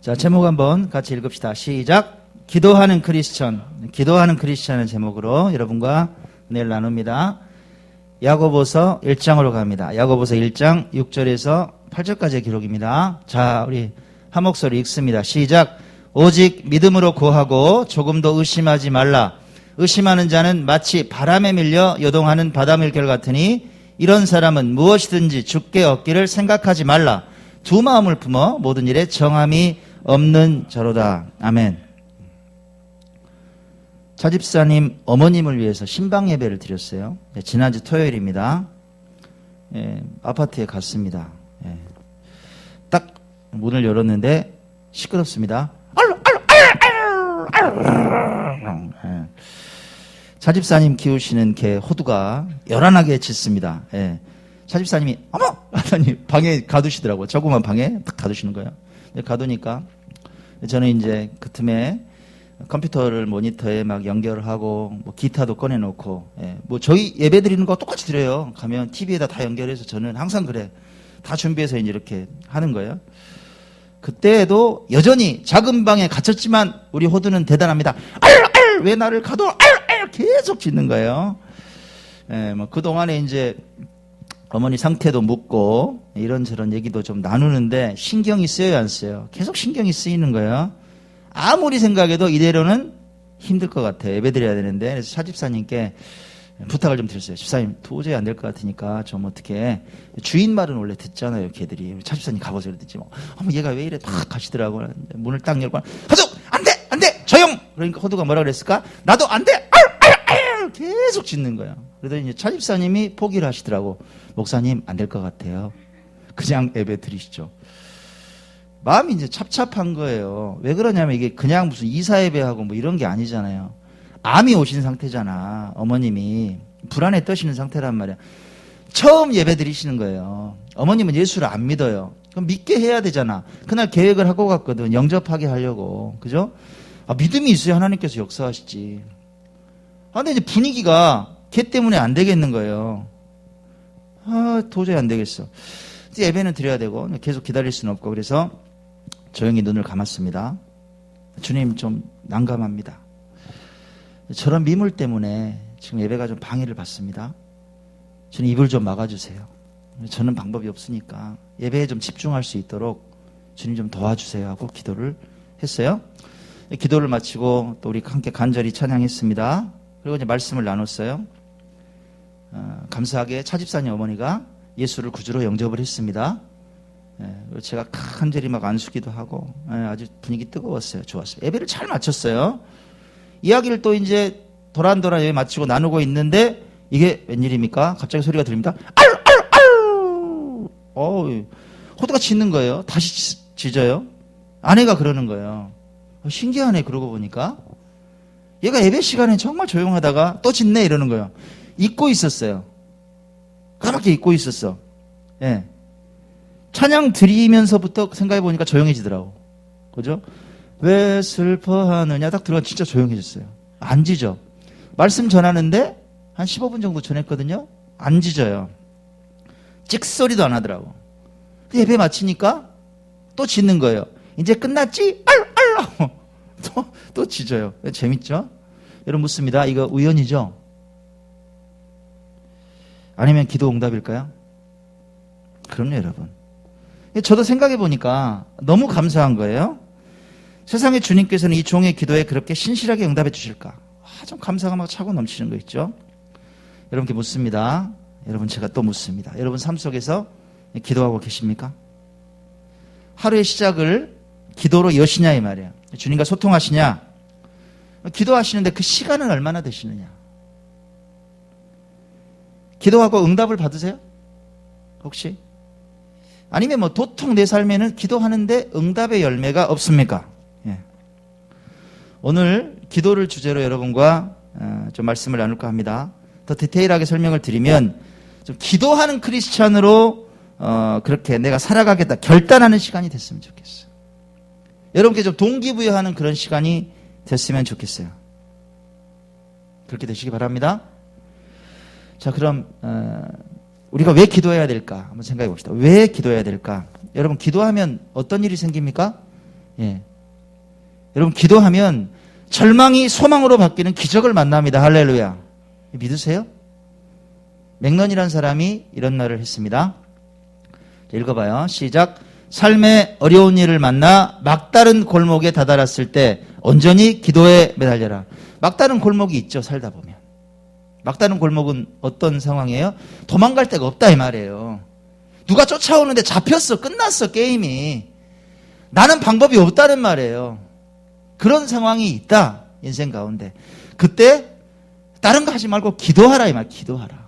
자, 제목 한번 같이 읽읍시다. 시작. 기도하는 크리스천. 기도하는 크리스천의 제목으로 여러분과 은혜를 나눕니다. 야고보서 1장으로 갑니다. 야고보서 1장 6절에서 8절까지의 기록입니다. 자, 우리 한 목소리 읽습니다. 시작. 오직 믿음으로 구하고 조금도 의심하지 말라. 의심하는 자는 마치 바람에 밀려 요동하는 바닷물결 같으니 이런 사람은 무엇이든지 주께 얻기를 생각하지 말라. 두 마음을 품어 모든 일에 정함이 없는 자로다. 아멘. 차집사님 어머님을 위해서 신방 예배를 드렸어요. 지난주 토요일입니다. 아파트에 갔습니다. 딱 문을 열었는데 시끄럽습니다. 차집사님 키우시는 개 호두가 요란하게 짖습니다. 차집사님이 어머! 하더니 방에 가두시더라고요. 조그만 방에 딱 가두시는 거예요. 가두니까 저는 이제 그 틈에 컴퓨터를 모니터에 막 연결을 하고 뭐 기타도 꺼내놓고 뭐 저희 예배 드리는 거 똑같이 드려요. 가면 TV에다 다 연결해서 저는 항상 그래. 다 준비해서 이제 이렇게 하는 거예요. 그때에도 여전히 작은 방에 갇혔지만 우리 호두는 대단합니다. 왜 나를 가둬? 계속 짖는 거예요. 뭐 그동안에 이제 어머니 상태도 묻고 이런저런 얘기도 좀 나누는데 신경이 쓰여요, 안 쓰여요? 계속 신경이 쓰이는 거예요. 아무리 생각해도 이대로는 힘들 것 같아요. 예배드려야 되는데. 그래서 차집사님께 부탁을 좀 드렸어요. 집사님 도저히 안 될 것 같으니까 좀 어떻게 주인 말은 원래 듣잖아요, 걔들이. 차집사님 가보세요 그랬더니 뭐 어머 얘가 왜 이래 막 가시더라고요. 문을 딱 열고 호두 안 돼 조용. 그러니까 호두가 뭐라 그랬을까? 나도 안 돼. 계속 짖는 거예요. 그러더니 이제 차집사님이 포기를 하시더라고. 목사님 안 될 것 같아요. 그냥 예배 드리시죠. 마음이 이제 찹찹한 거예요. 왜 그러냐면 이게 그냥 무슨 이사 예배하고 뭐 이런 게 아니잖아요. 암이 오신 상태잖아. 어머님이 불안에 떠시는 상태란 말이야. 처음 예배 드리시는 거예요. 어머님은 예수를 안 믿어요. 그럼 믿게 해야 되잖아. 그날 계획을 하고 갔거든. 영접하게 하려고. 그죠? 믿음이 있어야 하나님께서 역사하시지. 근데 이제 분위기가 걔 때문에 안 되겠는 거예요. 도저히 안 되겠어. 이제 예배는 드려야 되고 계속 기다릴 수는 없고 그래서 조용히 눈을 감았습니다. 주님 좀 난감합니다. 저런 미물 때문에 지금 예배가 좀 방해를 받습니다. 주님 입을 좀 막아주세요. 저는 방법이 없으니까 예배에 좀 집중할 수 있도록 주님 좀 도와주세요 하고 기도를 했어요. 기도를 마치고 또 우리 함께 간절히 찬양했습니다. 그리고 이제 말씀을 나눴어요. 감사하게 차집사님 어머니가 예수를 구주로 영접을 했습니다. 제가 간절히 막 안수기도 하고 아주 분위기 뜨거웠어요. 좋았어요. 예배를 잘 마쳤어요. 이야기를 또 이제 도란도란 예배 마치고 나누고 있는데 이게 웬일입니까? 갑자기 소리가 들립니다. 호두가 짖는 거예요. 다시 짖어요. 아내가 그러는 거예요. 신기하네 그러고 보니까. 얘가 예배 시간에 정말 조용하다가 또 짖네 이러는 거예요. 잊고 있었어요. 까맣게 잊고 있었어. 찬양 드리면서부터 생각해 보니까 조용해지더라고. 그죠? 왜 슬퍼하느냐 딱 들어가 진짜 조용해졌어요. 안 짖어. 말씀 전하는데 한 15분 정도 전했거든요. 안 짖어요. 찍소리도 안 하더라고. 예배 마치니까 또 짖는 거예요. 이제 끝났지? 또 짖어요. 재밌죠? 여러분 묻습니다. 이거 우연이죠? 아니면 기도 응답일까요? 그럼요, 여러분. 저도 생각해 보니까 너무 감사한 거예요. 세상의 주님께서는 이 종의 기도에 그렇게 신실하게 응답해 주실까? 좀 감사가 막 차고 넘치는 거 있죠? 여러분께 묻습니다. 여러분 제가 또 묻습니다. 여러분 삶 속에서 기도하고 계십니까? 하루의 시작을 기도로 여시냐 이 말이에요. 주님과 소통하시냐? 기도하시는데 그 시간은 얼마나 되시느냐? 기도하고 응답을 받으세요? 혹시? 아니면 뭐 도통 내 삶에는 기도하는데 응답의 열매가 없습니까? 오늘 기도를 주제로 여러분과 좀 말씀을 나눌까 합니다. 더 디테일하게 설명을 드리면 좀 기도하는 크리스찬으로 그렇게 내가 살아가겠다 결단하는 시간이 됐으면 좋겠어요. 여러분께 좀 동기부여하는 그런 시간이 됐으면 좋겠어요. 그렇게 되시기 바랍니다. 자, 그럼 우리가 왜 기도해야 될까 한번 생각해 봅시다. 왜 기도해야 될까? 여러분 기도하면 어떤 일이 생깁니까? 예. 여러분, 기도하면 절망이 소망으로 바뀌는 기적을 만납니다. 할렐루야. 믿으세요? 맥런이라는 사람이 이런 말을 했습니다. 읽어봐요. 시작. 삶의 어려운 일을 만나 막다른 골목에 다다랐을 때 온전히 기도에 매달려라. 막다른 골목이 있죠, 살다 보면. 막다른 골목은 어떤 상황이에요? 도망갈 데가 없다 이 말이에요. 누가 쫓아오는데 잡혔어, 끝났어, 게임이. 나는 방법이 없다는 말이에요. 그런 상황이 있다, 인생 가운데. 그때 다른 거 하지 말고 기도하라 이 말. 기도하라.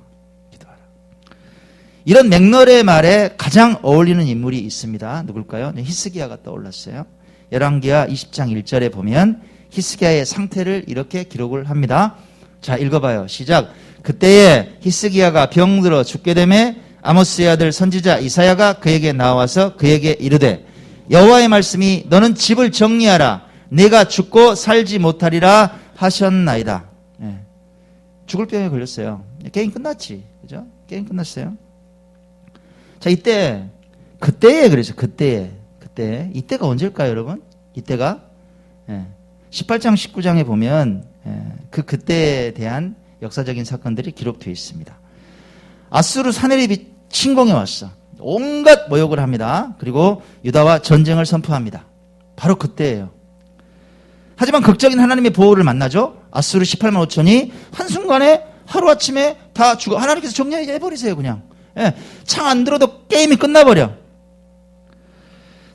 이런 맥널의 말에 가장 어울리는 인물이 있습니다. 누굴까요? 히스기야가 떠올랐어요. 열왕기하 20장 1절에 보면 히스기야의 상태를 이렇게 기록을 합니다. 자, 읽어봐요. 시작. 그때에 히스기야가 병들어 죽게 되매 아모스의 아들 선지자 이사야가 그에게 나와서 그에게 이르되 여호와의 말씀이 너는 집을 정리하라. 내가 죽고 살지 못하리라 하셨나이다. 네. 죽을 병에 걸렸어요. 게임 끝났지. 그죠? 게임 끝났어요. 자, 그때에 그래서 그때 이때가 언제일까요, 여러분? 이때가 18장 19장에 보면 그때에 대한 역사적인 사건들이 기록되어 있습니다. 아수르 사내립이 침공해 왔어. 온갖 모욕을 합니다. 그리고 유다와 전쟁을 선포합니다. 바로 그때예요. 하지만 극적인 하나님의 보호를 만나죠. 아수르 18만 5천이 한순간에 하루아침에 다 죽어. 하나님께서 정리해버리세요, 그냥. 창 안 들어도 게임이 끝나버려.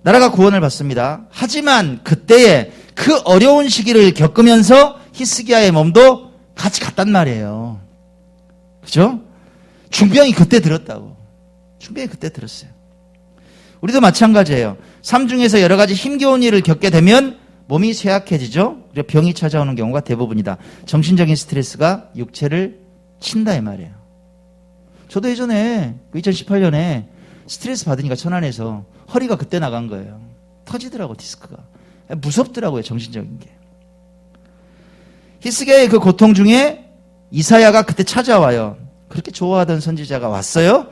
나라가 구원을 받습니다. 하지만 그때에 그 어려운 시기를 겪으면서 히스기야의 몸도 같이 갔단 말이에요. 그죠? 중병이 그때 들었다고. 중병이 그때 들었어요. 우리도 마찬가지예요. 삶 중에서 여러 가지 힘겨운 일을 겪게 되면 몸이 쇠약해지죠. 그리고 병이 찾아오는 경우가 대부분이다. 정신적인 스트레스가 육체를 친다 이 말이에요. 저도 예전에 2018년에 스트레스 받으니까 천안에서 허리가 그때 나간 거예요. 터지더라고, 디스크가. 무섭더라고요, 정신적인 게. 히스기야의 그 고통 중에 이사야가 그때 찾아와요. 그렇게 좋아하던 선지자가 왔어요.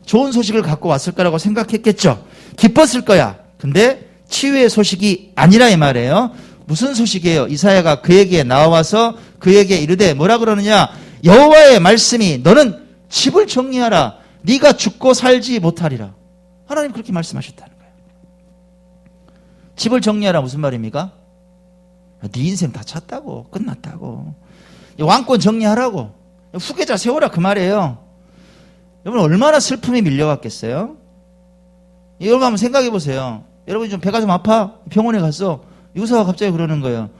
좋은 소식을 갖고 왔을 거라고 생각했겠죠. 기뻤을 거야. 근데 치유의 소식이 아니라 이 말이에요. 무슨 소식이에요? 이사야가 그에게 나와서 그에게 이르되 뭐라 그러느냐? 여호와의 말씀이 너는 집을 정리하라. 네가 죽고 살지 못하리라. 하나님 그렇게 말씀하셨다는 거예요. 집을 정리하라 무슨 말입니까? 네 인생 다 찼다고. 끝났다고. 왕권 정리하라고. 후계자 세워라 그 말이에요. 여러분 얼마나 슬픔이 밀려갔겠어요? 여러분 한번 생각해 보세요. 여러분이 좀 배가 좀 아파? 병원에 갔어. 의사가 갑자기 그러는 거예요.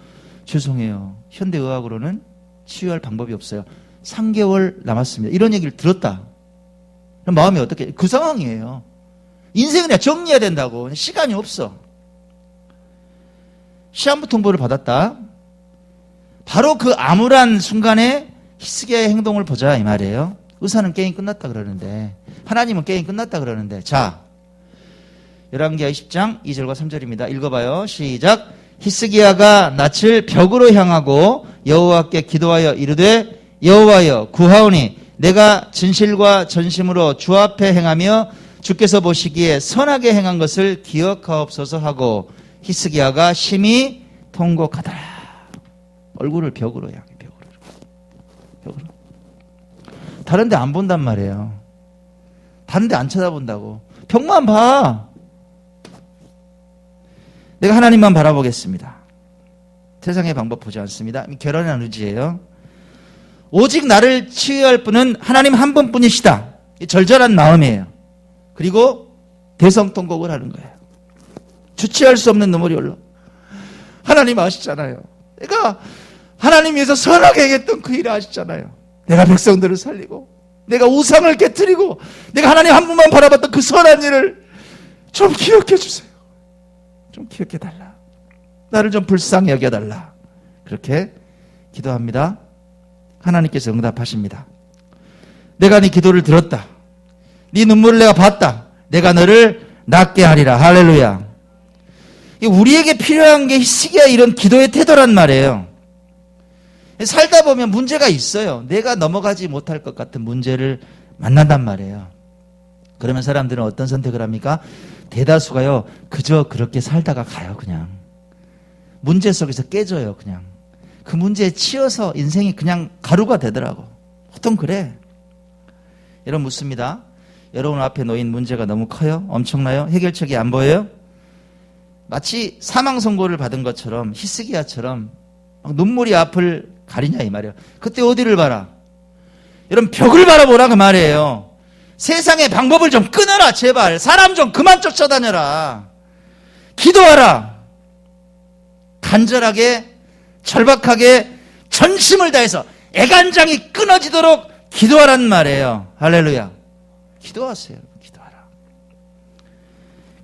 죄송해요. 현대의학으로는 치유할 방법이 없어요. 3개월 남았습니다. 이런 얘기를 들었다. 그럼 마음이 어떻게? 그 상황이에요. 인생을 그냥 정리해야 된다고. 시간이 없어. 시한부 통보를 받았다. 바로 그 암울한 순간에 히스기야의 행동을 보자 이 말이에요. 의사는 게임 끝났다 그러는데 하나님은 게임 끝났다 그러는데 자 열왕기하 20장 2절과 3절입니다. 읽어봐요. 시작. 히스기야가 낯을 벽으로 향하고 여호와께 기도하여 이르되 여호와여 구하오니 내가 진실과 전심으로 주 앞에 행하며 주께서 보시기에 선하게 행한 것을 기억하옵소서 하고 히스기야가 심히 통곡하더라. 얼굴을 벽으로 향해 벽으로. 다른 데 안 본단 말이에요. 다른 데 안 쳐다본다고. 벽만 봐. 내가 하나님만 바라보겠습니다. 세상의 방법 보지 않습니다. 결혼한 의지예요. 오직 나를 치유할 분은 하나님 한 분뿐이시다. 절절한 마음이에요. 그리고 대성통곡을 하는 거예요. 주체할 수 없는 눈물이 흘러. 하나님 아시잖아요. 내가 하나님 위해서 선하게 행했던 그 일을 아시잖아요. 내가 백성들을 살리고 내가 우상을 깨뜨리고 내가 하나님 한 분만 바라봤던 그 선한 일을 좀 기억해 주세요. 좀 기억해 달라. 나를 좀 불쌍히 여겨달라. 그렇게 기도합니다. 하나님께서 응답하십니다. 내가 네 기도를 들었다. 네 눈물을 내가 봤다. 내가 너를 낫게 하리라. 할렐루야. 우리에게 필요한 게 히스기야 이런 기도의 태도란 말이에요. 살다 보면 문제가 있어요. 내가 넘어가지 못할 것 같은 문제를 만난단 말이에요. 그러면 사람들은 어떤 선택을 합니까? 대다수가요, 그저 그렇게 살다가 가요, 그냥. 문제 속에서 깨져요, 그냥. 그 문제에 치여서 인생이 그냥 가루가 되더라고. 보통 그래. 여러분 묻습니다. 여러분 앞에 놓인 문제가 너무 커요? 엄청나요? 해결책이 안 보여요? 마치 사망 선고를 받은 것처럼, 히스기야처럼 눈물이 앞을 가리냐 이 말이에요. 그때 어디를 봐라? 여러분 벽을 바라보라 그 말이에요. 세상의 방법을 좀 끊어라 제발. 사람 좀 그만 쫓아다녀라. 기도하라. 간절하게 절박하게 전심을 다해서 애간장이 끊어지도록 기도하란 말이에요. 할렐루야. 기도하세요. 기도하라.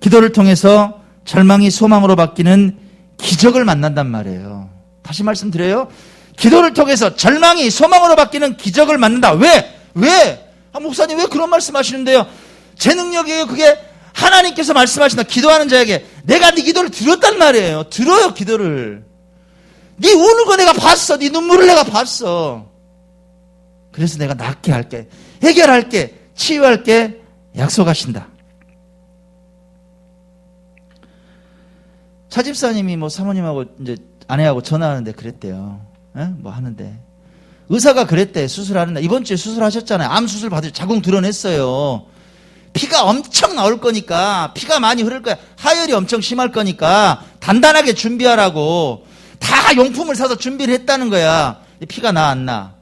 기도를 통해서 절망이 소망으로 바뀌는 기적을 만난단 말이에요. 다시 말씀드려요. 기도를 통해서 절망이 소망으로 바뀌는 기적을 만난다. 왜? 목사님 왜 그런 말씀하시는데요? 제 능력이에요. 그게 하나님께서 말씀하신다. 기도하는 자에게 내가 네 기도를 들었단 말이에요. 들어요 기도를. 네 우는 거 내가 봤어. 네 눈물을 내가 봤어. 그래서 내가 낫게 할게. 해결할게. 치유할게. 약속하신다. 차집사님이 사모님하고 이제 아내하고 전화하는데 그랬대요. 뭐 하는데. 의사가 그랬대. 수술하는데. 이번 주에 수술하셨잖아요. 암 수술 받으셔. 자궁 드러냈어요. 피가 엄청 나올 거니까, 피가 많이 흐를 거야. 하혈이 엄청 심할 거니까 단단하게 준비하라고 다 용품을 사서 준비를 했다는 거야. 피가 나 안 나?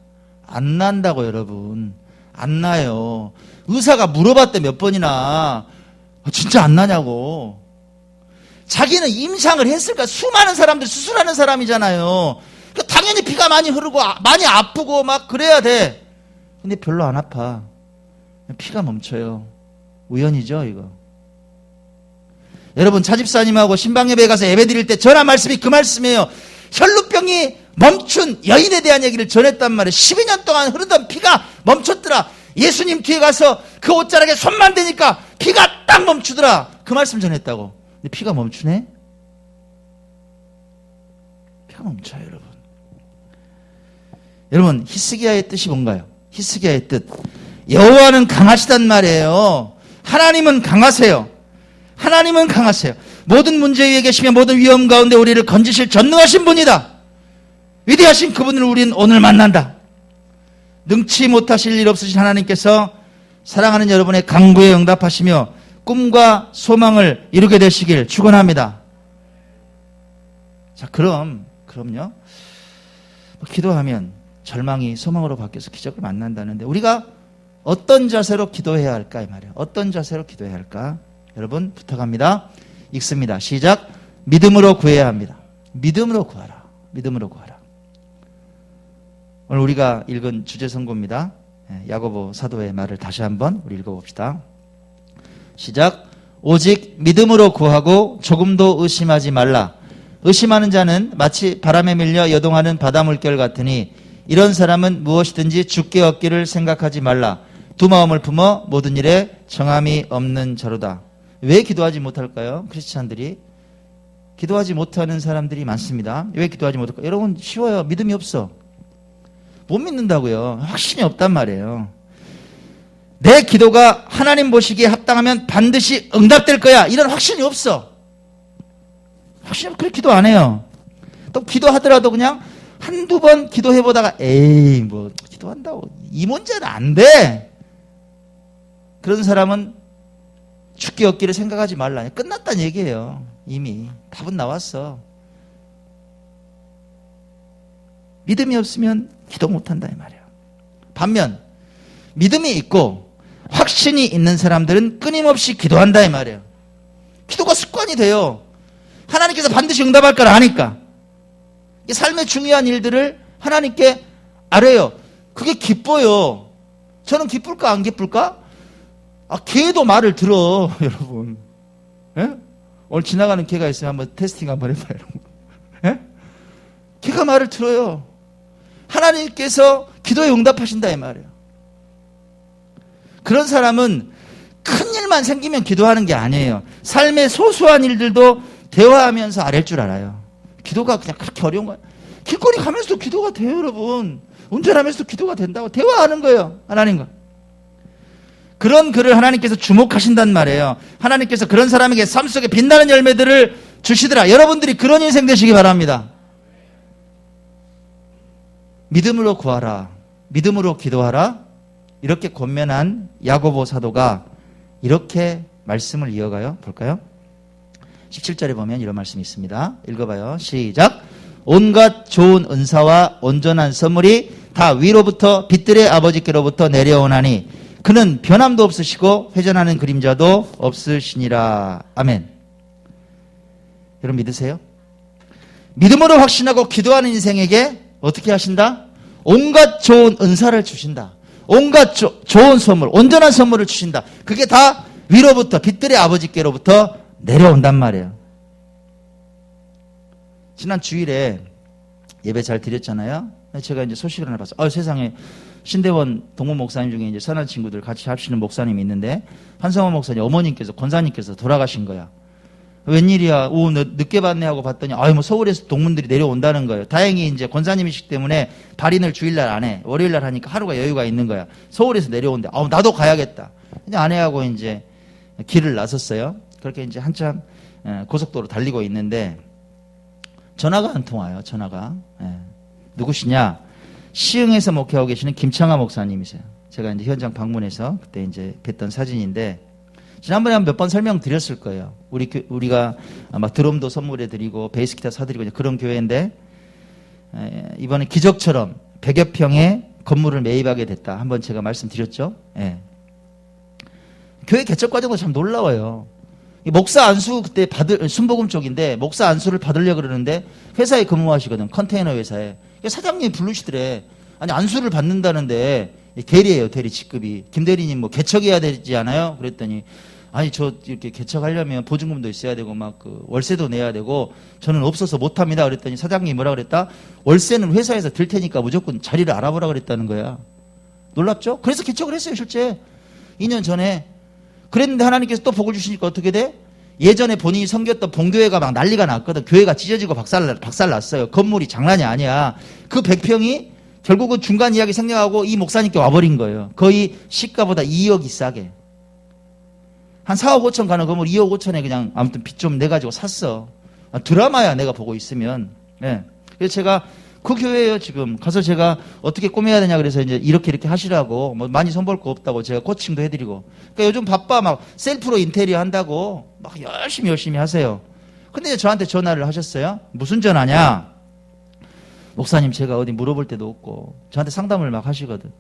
안 난다고 여러분. 안 나요. 의사가 물어봤대 몇 번이나. 진짜 안 나냐고. 자기는 임상을 했을까? 수많은 사람들 수술하는 사람이잖아요. 당연히 피가 많이 흐르고 많이 아프고 막 그래야 돼. 근데 별로 안 아파. 피가 멈춰요. 우연이죠 이거. 여러분 차집사님하고 신방예배에 가서 예배 드릴 때 전한 말씀이 그 말씀이에요. 혈루병이 멈춘 여인에 대한 얘기를 전했단 말이에요. 12년 동안 흐르던 피가 멈췄더라. 예수님 뒤에 가서 그 옷자락에 손만 대니까 피가 딱 멈추더라. 그 말씀 전했다고. 근데 피가 멈추네? 피가 멈춰요 여러분. 여러분 히스기야의 뜻이 뭔가요? 히스기야의 뜻. 여호와는 강하시단 말이에요. 하나님은 강하세요. 하나님은 강하세요. 모든 문제 위에 계시며 모든 위험 가운데 우리를 건지실 전능하신 분이다. 위대하신 그분을 우리는 오늘 만난다. 능치 못하실 일 없으신 하나님께서 사랑하는 여러분의 간구에 응답하시며 꿈과 소망을 이루게 되시길 축원합니다. 자, 그럼요. 기도하면 절망이 소망으로 바뀌어서 기적을 만난다는데 우리가 어떤 자세로 기도해야 할까 이 말이에요. 어떤 자세로 기도해야 할까? 여러분 부탁합니다. 읽습니다. 시작. 믿음으로 구해야 합니다. 믿음으로 구하라. 믿음으로 구하라. 오늘 우리가 읽은 주제 선고입니다. 야고보 사도의 말을 다시 한번 우리 읽어봅시다. 시작. 오직 믿음으로 구하고 조금도 의심하지 말라. 의심하는 자는 마치 바람에 밀려 여동하는 바다 물결 같으니 이런 사람은 무엇이든지 죽게 얻기를 생각하지 말라. 두 마음을 품어 모든 일에 정함이 없는 자로다. 왜 기도하지 못할까요? 크리스찬들이 기도하지 못하는 사람들이 많습니다. 왜 기도하지 못할까요? 여러분 쉬워요. 믿음이 없어. 못 믿는다고요. 확신이 없단 말이에요. 내 기도가 하나님 보시기에 합당하면 반드시 응답될 거야. 이런 확신이 없어. 확신이 없고 기도 안 해요. 또 기도하더라도 그냥 한두 번 기도해보다가 에이 뭐 기도한다고 이 문제는 안 돼. 그런 사람은 죽기 얻기를 생각하지 말라. 끝났다는 얘기예요. 이미 답은 나왔어. 믿음이 없으면 기도 못한다 이 말이에요. 반면 믿음이 있고 확신이 있는 사람들은 끊임없이 기도한다 이 말이에요. 기도가 습관이 돼요. 하나님께서 반드시 응답할 걸 아니까. 삶의 중요한 일들을 하나님께 아뢰요. 그게 기뻐요. 저는 기쁠까 안 기쁠까? 개도 말을 들어 여러분. 예? 오늘 지나가는 개가 있으면 한번 테스팅 한번 해봐요 여러분. 예? 개가 말을 들어요. 하나님께서 기도에 응답하신다 이 말이에요. 그런 사람은 큰 일만 생기면 기도하는 게 아니에요. 삶의 소소한 일들도 대화하면서 아랠 줄 알아요. 기도가 그냥 그렇게 어려운 거예요. 길거리 가면서도 기도가 돼요 여러분. 운전하면서도 기도가 된다고 대화하는 거예요 하나님과. 그런 그를 하나님께서 주목하신단 말이에요. 하나님께서 그런 사람에게 삶 속에 빛나는 열매들을 주시더라. 여러분들이 그런 인생 되시기 바랍니다. 믿음으로 구하라. 믿음으로 기도하라. 이렇게 권면한 야고보 사도가 이렇게 말씀을 이어가요. 볼까요? 17절에 보면 이런 말씀이 있습니다. 읽어봐요. 시작. 온갖 좋은 은사와 온전한 선물이 다 위로부터 빛들의 아버지께로부터 내려오나니 그는 변함도 없으시고 회전하는 그림자도 없으시니라. 아멘. 여러분 믿으세요? 믿음으로 확신하고 기도하는 인생에게 어떻게 하신다? 온갖 좋은 은사를 주신다. 온갖 좋은 선물, 온전한 선물을 주신다. 그게 다 위로부터 빛들의 아버지께로부터 내려온단 말이에요. 지난 주일에 예배 잘 드렸잖아요. 제가 이제 소식을 하나 봤어요. 세상에 신대원 동문 목사님 중에 이제 선한 친구들 같이 합치는 목사님이 있는데 한성원 목사님 어머님께서 권사님께서 돌아가신 거야. 웬일이야? 오, 늦게 봤네 하고 봤더니 뭐 서울에서 동문들이 내려온다는 거예요. 다행히 이제 권사님이시기 때문에 발인을 주일날 안 해. 월요일날 하니까 하루가 여유가 있는 거야. 서울에서 내려온대. 나도 가야겠다. 그냥 아내하고 이제 길을 나섰어요. 그렇게 이제 한참 고속도로 달리고 있는데 전화가 안 통와요. 전화가. 누구시냐? 시흥에서 목회하고 계시는 김창하 목사님이세요. 제가 이제 현장 방문해서 그때 이제 뵀던 사진인데 지난번에 한 몇 번 설명드렸을 거예요. 우리가 막 드럼도 선물해 드리고 베이스 기타 사드리고 그런 교회인데 이번에 기적처럼 100여 평의 건물을 매입하게 됐다. 한번 제가 말씀드렸죠. 교회 개척 과정도 참 놀라워요. 목사 안수 그때 순복음 쪽인데 목사 안수를 받으려고 그러는데 회사에 근무하시거든. 컨테이너 회사에. 사장님이 부르시더래. 아니 안수를 받는다는데 대리예요. 대리 직급이. 김 대리님 뭐 개척해야 되지 않아요? 그랬더니 아니 저 이렇게 개척하려면 보증금도 있어야 되고 막 그 월세도 내야 되고 저는 없어서 못합니다. 그랬더니 사장님이 뭐라 그랬다? 월세는 회사에서 들 테니까 무조건 자리를 알아보라 그랬다는 거야. 놀랍죠? 그래서 개척을 했어요. 실제 2년 전에. 그랬는데 하나님께서 또 복을 주시니까 어떻게 돼? 예전에 본인이 섬겼던 본교회가 막 난리가 났거든. 교회가 찢어지고 박살 났어요. 건물이 장난이 아니야. 그 100평이 결국은 중간 이야기 생략하고 이 목사님께 와버린 거예요. 거의 시가보다 2억이 싸게. 한 4억 5천 가는 건물 2억 5천에 그냥 아무튼 빚 좀 내가지고 샀어. 드라마야 내가 보고 있으면. 그래서 제가 그 교회예요 지금. 가서 제가 어떻게 꾸며야 되냐 그래서 이제 이렇게 하시라고 뭐 많이 손볼 거 없다고 제가 코칭도 해드리고. 그러니까 요즘 바빠 막 셀프로 인테리어 한다고 막 열심히 하세요. 근데 이제 저한테 전화를 하셨어요. 무슨 전화냐? 목사님 제가 어디 물어볼 데도 없고 저한테 상담을 막 하시거든.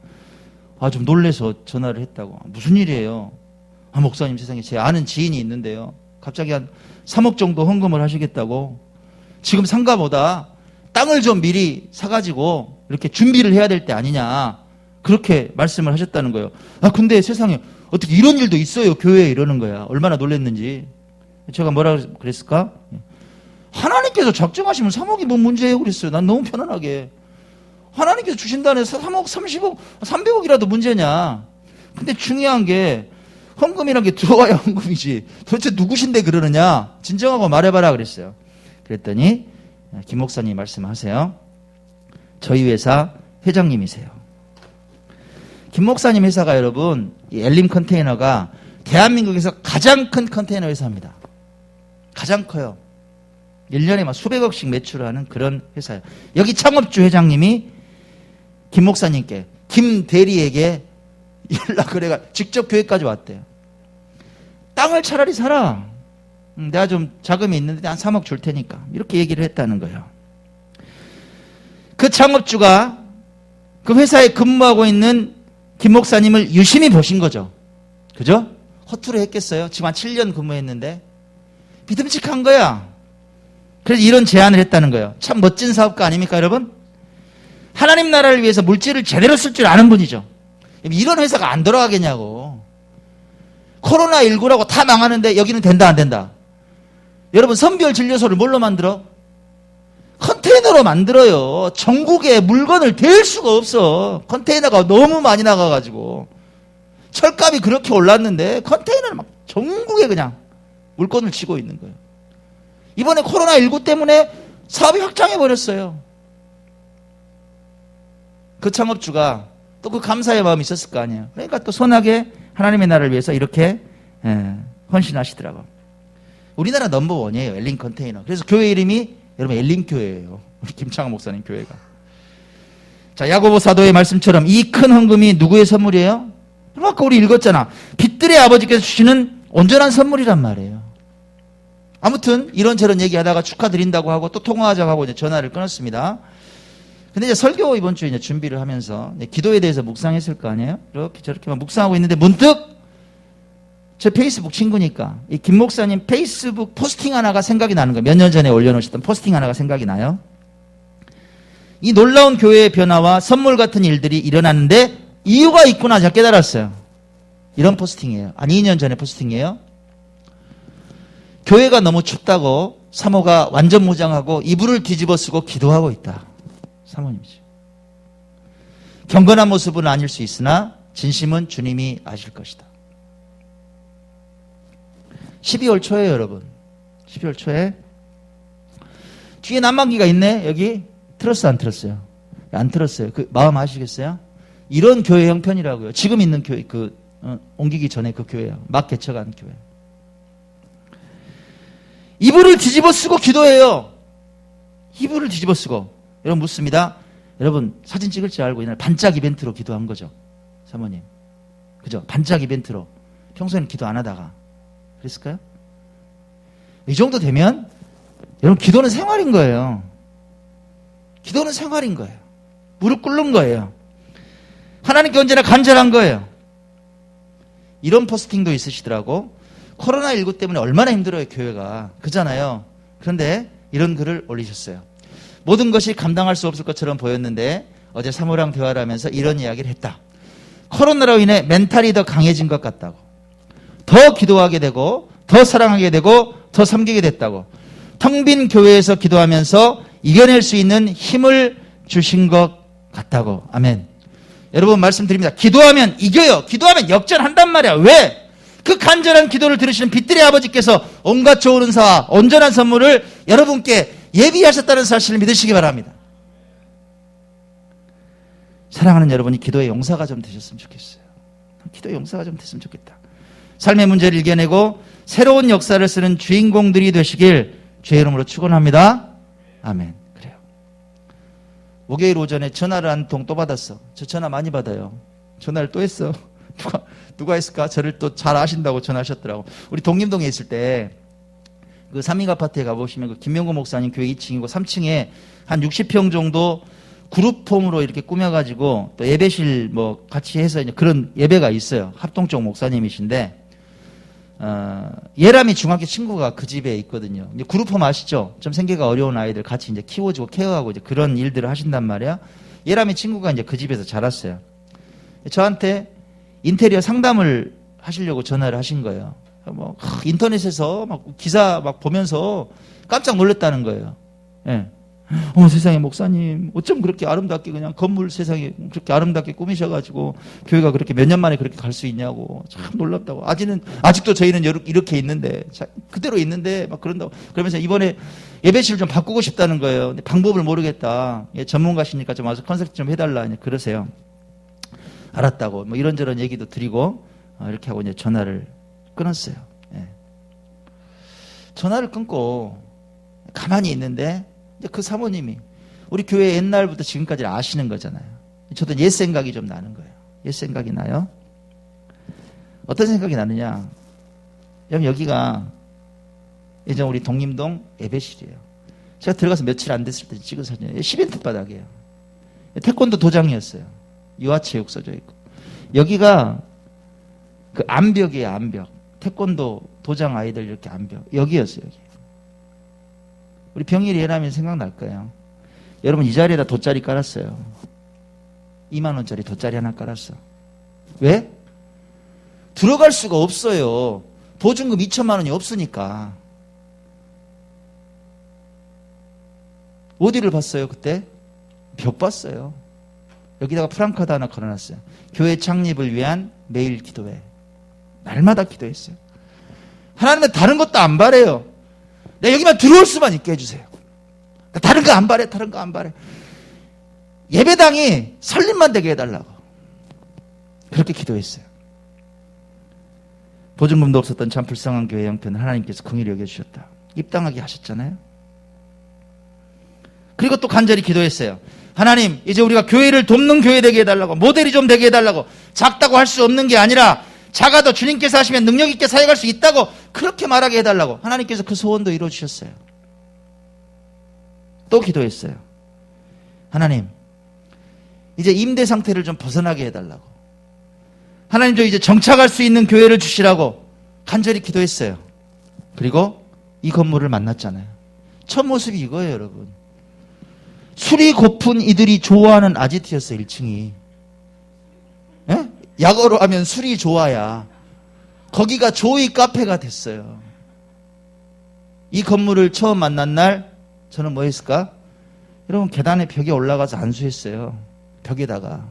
좀 놀래서 전화를 했다고. 무슨 일이에요? 목사님 세상에 제 아는 지인이 있는데요. 갑자기 한 3억 정도 헌금을 하시겠다고. 지금 상가보다 땅을 좀 미리 사가지고 이렇게 준비를 해야 될 때 아니냐. 그렇게 말씀을 하셨다는 거예요. 근데 세상에 어떻게 이런 일도 있어요. 교회에 이러는 거야. 얼마나 놀랬는지. 제가 뭐라 그랬을까? 하나님께서 작정하시면 3억이 뭔 문제예요 그랬어요. 난 너무 편안하게. 하나님께서 주신다는 3억, 30억, 300억이라도 문제냐. 근데 중요한 게 헌금이란 게 들어와야 헌금이지. 도대체 누구신데 그러느냐. 진정하고 말해봐라 그랬어요. 그랬더니 김 목사님 말씀하세요. 저희 회사 회장님이세요. 김 목사님 회사가 여러분 이 엘림 컨테이너가 대한민국에서 가장 큰 컨테이너 회사입니다. 가장 커요. 1년에 막 수백억씩 매출하는 그런 회사예요. 여기 창업주 회장님이 김 목사님께 김 대리에게 연락을 해가 직접 교회까지 왔대요. 땅을 차라리 사라. 내가 좀 자금이 있는데 한 3억 줄 테니까. 이렇게 얘기를 했다는 거예요. 그 창업주가 그 회사에 근무하고 있는 김 목사님을 유심히 보신 거죠. 그죠? 허투루 했겠어요? 지금 한 7년 근무했는데. 믿음직한 거야. 그래서 이런 제안을 했다는 거예요. 참 멋진 사업가 아닙니까, 여러분? 하나님 나라를 위해서 물질을 제대로 쓸 줄 아는 분이죠. 이런 회사가 안 돌아가겠냐고. 코로나19라고 다 망하는데 여기는 된다, 안 된다? 여러분, 선별 진료소를 뭘로 만들어? 컨테이너로 만들어요. 전국에 물건을 댈 수가 없어. 컨테이너가 너무 많이 나가가지고. 철값이 그렇게 올랐는데 컨테이너를 막 전국에 그냥 물건을 치고 있는 거예요. 이번에 코로나19 때문에 사업이 확장해버렸어요. 그 창업주가 또 그 감사의 마음이 있었을 거 아니에요. 그러니까 또 선하게 하나님의 나라를 위해서 이렇게 헌신하시더라고. 우리나라 넘버원이에요. 엘린 컨테이너. 그래서 교회 이름이 여러분 엘린교회예요. 우리 김창호 목사님 교회가. 자, 야고보 사도의 말씀처럼 이 큰 헌금이 누구의 선물이에요? 아까 우리 읽었잖아. 빛들의 아버지께서 주시는 온전한 선물이란 말이에요. 아무튼 이런저런 얘기하다가 축하드린다고 하고 또 통화하자고 하고 이제 전화를 끊었습니다. 근데 이제 설교 이번 주에 이제 준비를 하면서 기도에 대해서 묵상했을 거 아니에요? 이렇게 저렇게만 묵상하고 있는데 문득 제 페이스북 친구니까 이 김 목사님 페이스북 포스팅 하나가 생각이 나는 거예요. 몇 년 전에 올려놓으셨던 포스팅 하나가 생각이 나요. 이 놀라운 교회의 변화와 선물 같은 일들이 일어나는데 이유가 있구나 제가 깨달았어요. 이런 포스팅이에요. 한 2년 전에 포스팅이에요. 교회가 너무 춥다고 사모가 완전 무장하고 이불을 뒤집어 쓰고 기도하고 있다. 사모님이죠. 경건한 모습은 아닐 수 있으나 진심은 주님이 아실 것이다. 12월 초에 여러분. 12월 초에 뒤에 난방기가 있네. 여기 틀었어 안 틀었어요? 안 틀었어요. 그 마음 아시겠어요? 이런 교회 형편이라고요. 지금 있는 교회 옮기기 전에 그 교회요. 막 개척한 교회. 이불을 뒤집어 쓰고 기도해요. 이불을 뒤집어 쓰고. 여러분 묻습니다. 여러분 사진 찍을 줄 알고 이날 반짝 이벤트로 기도한 거죠. 사모님. 그죠? 반짝 이벤트로. 평소에는 기도 안 하다가. 그랬을까요? 이 정도 되면 여러분 기도는 생활인 거예요. 기도는 생활인 거예요. 무릎 꿇는 거예요. 하나님께 언제나 간절한 거예요. 이런 포스팅도 있으시더라고. 코로나19 때문에 얼마나 힘들어요, 교회가. 그잖아요. 그런데 이런 글을 올리셨어요. 모든 것이 감당할 수 없을 것처럼 보였는데 어제 사모랑 대화를 하면서 이런 이야기를 했다. 코로나로 인해 멘탈이 더 강해진 것 같다고. 더 기도하게 되고 더 사랑하게 되고 더 섬기게 됐다고. 텅 빈 교회에서 기도하면서 이겨낼 수 있는 힘을 주신 것 같다고. 아멘. 여러분 말씀드립니다. 기도하면 이겨요. 기도하면 역전한단 말이야. 왜? 그 간절한 기도를 들으시는 빛들의 아버지께서 온갖 좋은 은사와 온전한 선물을 여러분께 예비하셨다는 사실을 믿으시기 바랍니다. 사랑하는 여러분이 기도의 용사가 좀 되셨으면 좋겠어요. 기도의 용사가 좀 됐으면 좋겠다. 삶의 문제를 이겨내고 새로운 역사를 쓰는 주인공들이 되시길 주의 이름으로 축원합니다. 아멘. 그래요. 목요일 오전에 전화를 한 통 또 받았어. 저 전화 많이 받아요. 전화를 또 했어. 누가 했을까? 저를 또 잘 아신다고 전화하셨더라고. 우리 독림동에 있을 때 그 삼익 아파트에 가보시면 그 김명구 목사님 교회 2층이고 3층에 한 60평 정도 그룹홈으로 이렇게 꾸며가지고 또 예배실 뭐 같이 해서 이제 그런 예배가 있어요. 합동적 목사님이신데 예람이 중학교 친구가 그 집에 있거든요. 이제 그룹홈 아시죠? 좀 생계가 어려운 아이들 같이 이제 키워주고 케어하고 이제 그런 일들을 하신단 말이야. 예람이 친구가 이제 그 집에서 자랐어요. 저한테 인테리어 상담을 하시려고 전화를 하신 거예요. 뭐 인터넷에서 막 기사 막 보면서 깜짝 놀랐다는 거예요. 예. 어머 세상에 목사님 어쩜 그렇게 아름답게 그냥 건물 세상에 그렇게 아름답게 꾸미셔가지고 교회가 그렇게 몇 년 만에 그렇게 갈 수 있냐고 참 놀랍다고. 아직도 저희는 이렇게 있는데 그대로 있는데 막 그런다고. 그러면서 이번에 예배실 좀 바꾸고 싶다는 거예요. 근데 방법을 모르겠다. 예, 전문가시니까 좀 와서 컨설팅 좀 해달라 그러세요. 알았다고 뭐 이런저런 얘기도 드리고 이렇게 하고 이제 전화를 끊었어요. 예. 전화를 끊고 가만히 있는데 이제 그 사모님이 우리 교회 옛날부터 지금까지 아시는 거잖아요. 저도 옛 생각이 좀 나는 거예요. 옛 생각이 나요. 어떤 생각이 나느냐? 여기가 예전 우리 독림동 예배실이에요. 제가 들어가서 며칠 안 됐을 때 찍은 사진이에요. 시멘트 바닥이에요. 태권도 도장이었어요. 유아체육 써져 있고. 여기가 그 암벽이에요, 암벽. 태권도 도장 아이들 이렇게 암벽. 여기였어요, 여기. 우리 병일이 예라면 생각날 거예요. 여러분 이 자리에다 돗자리 깔았어요. 2만 원짜리 돗자리 하나 깔았어. 왜? 들어갈 수가 없어요. 보증금 2천만 원이 없으니까. 어디를 봤어요 그때? 벽 봤어요. 여기다가 프랑카드 하나 걸어놨어요. 교회 창립을 위한 매일 기도회. 날마다 기도했어요. 하나님은 다른 것도 안 바래요. 내가 여기만 들어올 수만 있게 해주세요. 다른 거 안 바래, 다른 거 안 바래. 예배당이 설립만 되게 해달라고. 그렇게 기도했어요. 보증금도 없었던 참 불쌍한 교회 형편을 하나님께서 긍휼히 여겨주셨다. 입당하게 하셨잖아요. 그리고 또 간절히 기도했어요. 하나님, 이제 우리가 교회를 돕는 교회 되게 해달라고, 모델이 좀 되게 해달라고, 작다고 할 수 없는 게 아니라 작아도 주님께서 하시면 능력 있게 사역할 수 있다고 그렇게 말하게 해달라고. 하나님께서 그 소원도 이루어주셨어요. 또 기도했어요. 하나님, 이제 임대 상태를 좀 벗어나게 해달라고. 하나님, 저 이제 정착할 수 있는 교회를 주시라고 간절히 기도했어요. 그리고 이 건물을 만났잖아요. 첫 모습이 이거예요, 여러분. 술이 고픈 이들이 좋아하는 아지트였어요, 1층이. 예? 약어로 하면 술이 좋아야 거기가 조이 카페가 됐어요. 이 건물을 처음 만난 날 저는 뭐 했을까? 여러분, 계단에 벽에 올라가서 안수했어요. 벽에다가.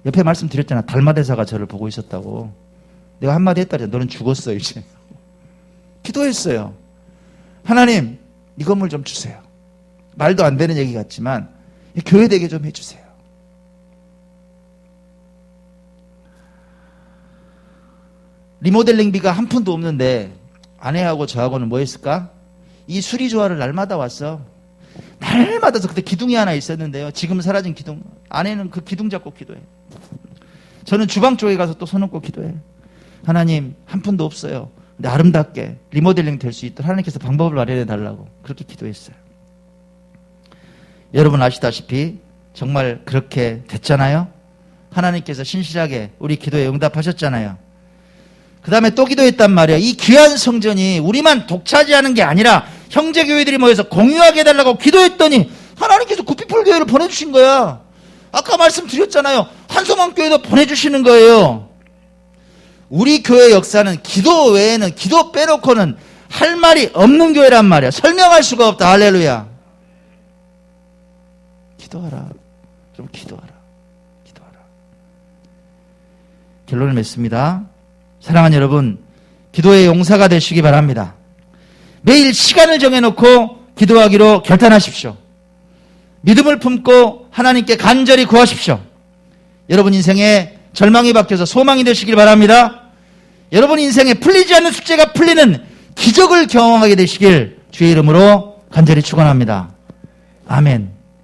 옆에 말씀드렸잖아. 달마대사가 저를 보고 있었다고. 내가 한마디 했다잖아. 너는 죽었어 이제. 기도했어요. 하나님, 이 건물 좀 주세요. 말도 안 되는 얘기 같지만 교회 되게 좀 해주세요. 리모델링비가 한 푼도 없는데 아내하고 저하고는 뭐 했을까? 이 수리조화를 날마다 왔어. 날마다. 그때 기둥이 하나 있었는데요. 지금 사라진 기둥. 아내는 그 기둥 잡고 기도해. 저는 주방 쪽에 가서 또 손 얹고 기도해. 하나님, 한 푼도 없어요. 근데 아름답게 리모델링 될 수 있도록 하나님께서 방법을 마련해 달라고 그렇게 기도했어요. 여러분 아시다시피 정말 그렇게 됐잖아요. 하나님께서 신실하게 우리 기도에 응답하셨잖아요. 그 다음에 또 기도했단 말이에요. 이 귀한 성전이 우리만 독차지하는 게 아니라 형제교회들이 모여서 공유하게 해달라고 기도했더니 하나님께서 구피풀교회를 보내주신 거야. 아까 말씀드렸잖아요. 한소망교회도 보내주시는 거예요. 우리 교회 역사는 기도 외에는, 기도 빼놓고는 할 말이 없는 교회란 말이야. 설명할 수가 없다. 할렐루야. 기도하라. 좀 기도하라. 기도하라. 결론을 맺습니다. 사랑하는 여러분, 기도의 용사가 되시기 바랍니다. 매일 시간을 정해놓고 기도하기로 결단하십시오. 믿음을 품고 하나님께 간절히 구하십시오. 여러분 인생에 절망이 바뀌어서 소망이 되시길 바랍니다. 여러분 인생에 풀리지 않는 숙제가 풀리는 기적을 경험하게 되시길 주의 이름으로 간절히 축원합니다. 아멘.